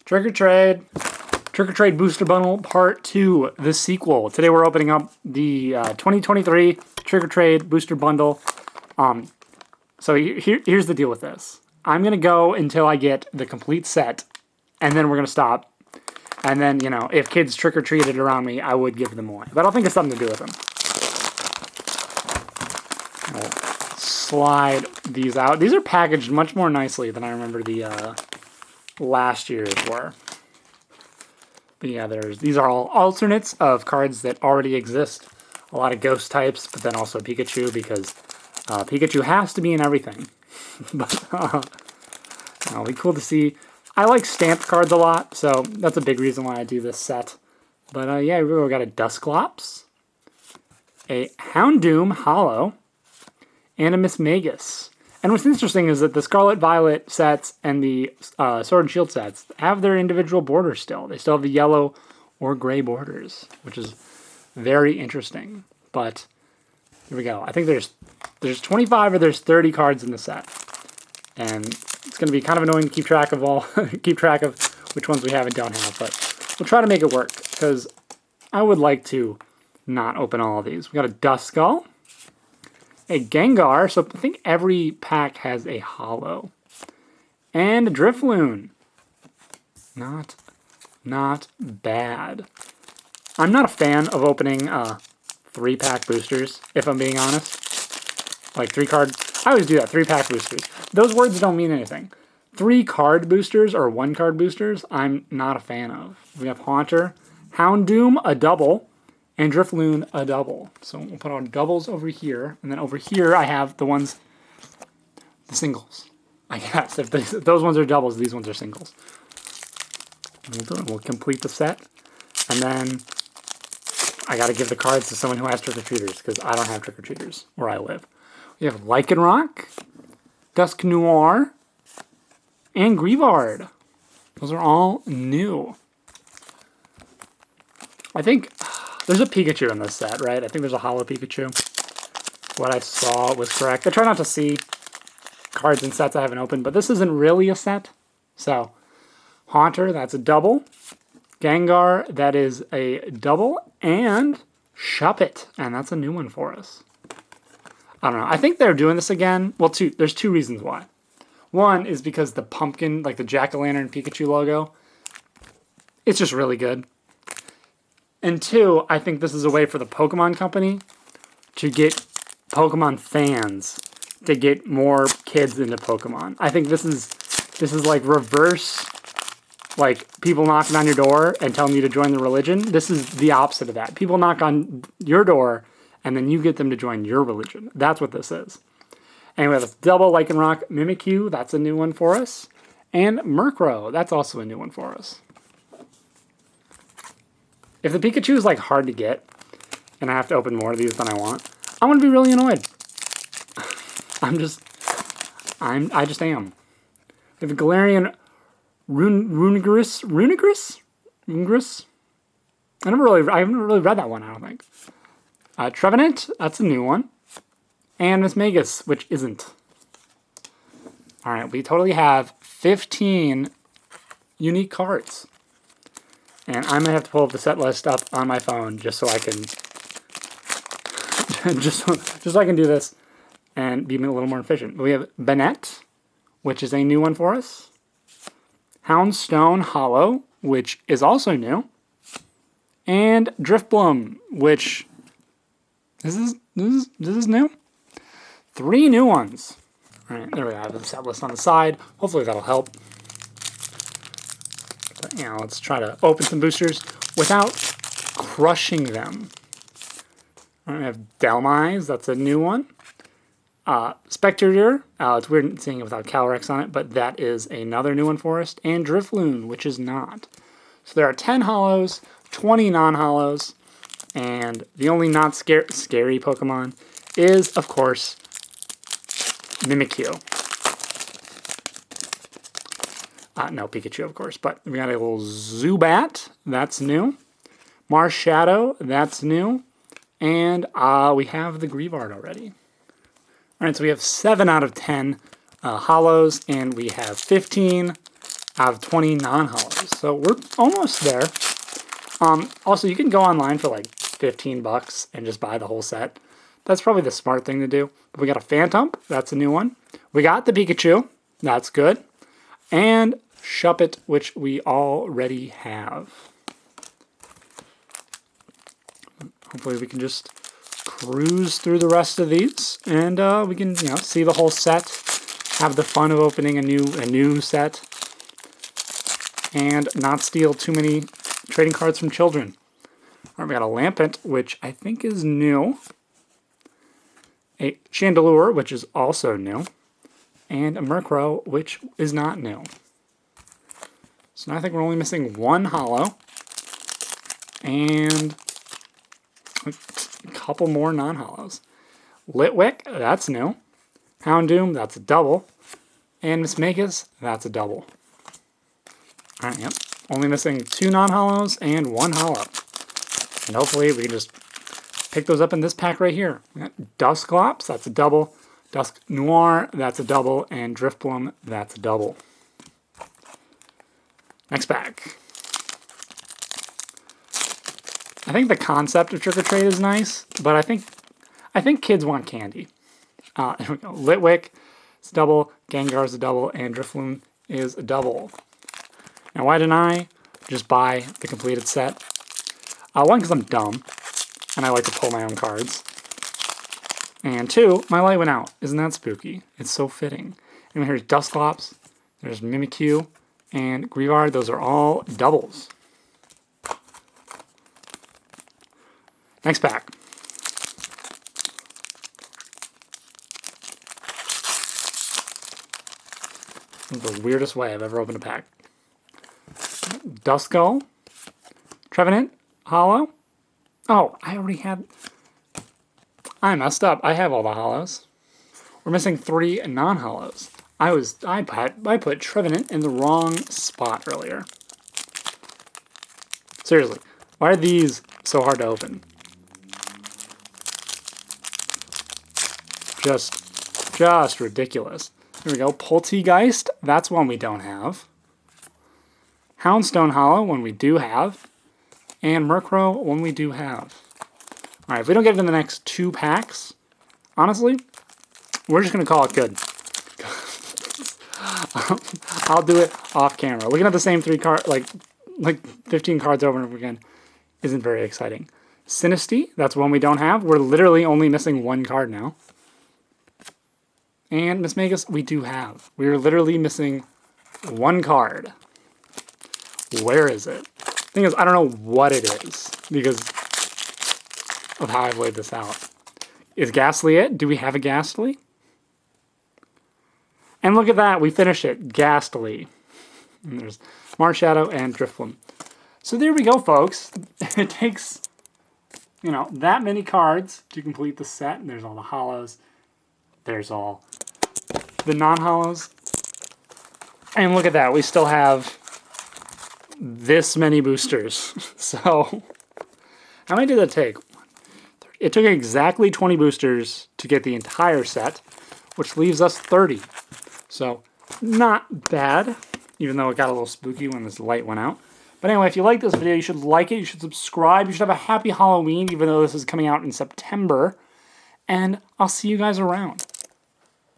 Trick or Trade. Trick or Trade Booster Bundle Part 2, the sequel. Today we're opening up the 2023 Trick or Trade Booster Bundle. So here's the deal with this. I'm going to go until I get the complete set, and then we're going to stop. And then, you know, if kids trick-or-treated around me, I would give them away. But I don't think it's something to do with them. I'll slide these out. These are packaged much more nicely than I remember the last year's were. But yeah, these are all alternates of cards that already exist. A lot of ghost types, but then also Pikachu, because Pikachu has to be in everything. But it'll be cool to see. I like stamped cards a lot, so that's a big reason why I do this set. But yeah, we've got a Dusclops, a Houndoom Hollow, and a Mismagus. And what's interesting is that the Scarlet Violet sets and the Sword and Shield sets have their individual borders still. They still have the yellow or gray borders, which is very interesting. But here we go. I think there's 25 or there's 30 cards in the set. And it's going to be kind of annoying to keep track of which ones we have and don't have, but we'll try to make it work, because I would like to not open all of these. We got a Duskull, a Gengar, so I think every pack has a holo, and a Drifloon. Not bad. I'm not a fan of opening 3-pack boosters, if I'm being honest. Like 3-card. I always do that, 3-pack boosters. Those words don't mean anything. 3-card boosters or 1-card boosters, I'm not a fan of. We have Haunter, Houndoom, a double, and Drifloon, a double. So we'll put our doubles over here, and then over here I have the singles. I guess, if those ones are doubles, these ones are singles. We'll complete the set, and then I gotta give the cards to someone who has trick-or-treaters, because I don't have trick-or-treaters where I live. We have Lycanroc, Dusknoir, and Greavard. Those are all new. I think there's a Pikachu in this set, right? I think there's a holo Pikachu. What I saw was correct. I try not to see cards in sets I haven't opened, but this isn't really a set. So, Haunter, that's a double. Gengar, that is a double. And Shuppet, and that's a new one for us. I don't know. I think they're doing this again. Well, there's 2 reasons why. One is because the pumpkin, like the Jack-o'-lantern Pikachu logo, it's just really good. And 2, I think this is a way for the Pokemon Company to get Pokemon fans, to get more kids into Pokemon. I think this is like reverse, like people knocking on your door and telling you to join the religion. This is the opposite of that. People knock on your door and then you get them to join your religion. That's what this is. Anyway, that's double Lycanroc, Mimikyu, that's a new one for us. And Murkrow, that's also a new one for us. If the Pikachu is like hard to get, and I have to open more of these than I want, I'm going to be really annoyed. I just am. We have a Galarian Runigris? I haven't really read that one, I don't think. Trevenant, that's a new one. And Mismagus, which isn't. Alright, we totally have 15 unique cards. And I might have to pull up the set list up on my phone just so I can just so I can do this and be a little more efficient. We have Banette, which is a new one for us. Houndstone Hollow, which is also new. And Drifbloom, which this is new. 3 new ones. All right, there we go. I have the set list on the side. Hopefully that'll help. But yeah, let's try to open some boosters without crushing them. All right, we have Delmise. That's a new one. Spectrier. It's weird seeing it without Calyrex on it, but that is another new one for us. And Drifloon, which is not. So there are 10 holos, 20 non-holos, and the only not scary Pokemon is, of course, Mimikyu. No, Pikachu, of course, but we got a little Zubat, that's new. Marshadow, that's new. And we have the Greavard already. All right, so we have 7 out of 10 holos, and we have 15 out of 20 non-hollows. So we're almost there. Also, you can go online for like 15 bucks and just buy the whole set. That's probably the smart thing to do. But we got a Phantom. That's a new one. We got the Pikachu. That's good. And Shuppet, which we already have. Hopefully we can just cruise through the rest of these, and we can, see the whole set, have the fun of opening a new set, and not steal too many trading cards from children. All right, we got a Lampent, which I think is new, a Chandelure, which is also new, and a Murkrow, which is not new. So now I think we're only missing one holo, and a couple more non-holos. Litwick, that's new. Houndoom, that's a double. And Mismagius, that's a double. Alright, yep. Only missing two non-holos and one holo. And hopefully we can just pick those up in this pack right here. Dusclops, that's a double. Dusk Noir, that's a double. And Drifbloom, that's a double. Next pack. I think the concept of Trick or Trade is nice, but I think kids want candy. There we go. Litwick is a double, Gengar's a double, and Drifloon is a double. Now, why didn't I just buy the completed set? One, because I'm dumb, and I like to pull my own cards. And two, my light went out. Isn't that spooky? It's so fitting. And here's Dusclops, there's Mimikyu, and Greavard. Those are all doubles. Next pack. This is the weirdest way I've ever opened a pack. Duskull, Trevenant, Holo. Oh, I already had... I messed up. I have all the holos. We're missing 3 non-holos. I put Trevenant in the wrong spot earlier. Seriously, why are these so hard to open? Just ridiculous. Here we go. Poltegeist. That's one we don't have. Houndstone Holo, one we do have. And Murkrow, one we do have. Alright, if we don't get it in the next 2 packs, honestly, we're just going to call it good. I'll do it off camera. Looking at the same 3 cards, like 15 cards over and over again, isn't very exciting. Sinistea, that's one we don't have. We're literally only missing 1 card now. And Mismagius, we do have. We're literally missing 1 card. Where is it? Thing is, I don't know what it is because of how I've laid this out. Is Ghastly it? Do we have a Ghastly? And look at that, we finish it. Ghastly. And there's Marshadow and Drifloon. So there we go, folks. It takes, that many cards to complete the set. And there's all the holos. There's all the non-holos. And look at that, we still have this many boosters. So, how many did that take? It took exactly 20 boosters to get the entire set, which leaves us 30. So, not bad, even though it got a little spooky when this light went out. But anyway, if you like this video, you should like it, you should subscribe, you should have a happy Halloween, even though this is coming out in September. And I'll see you guys around.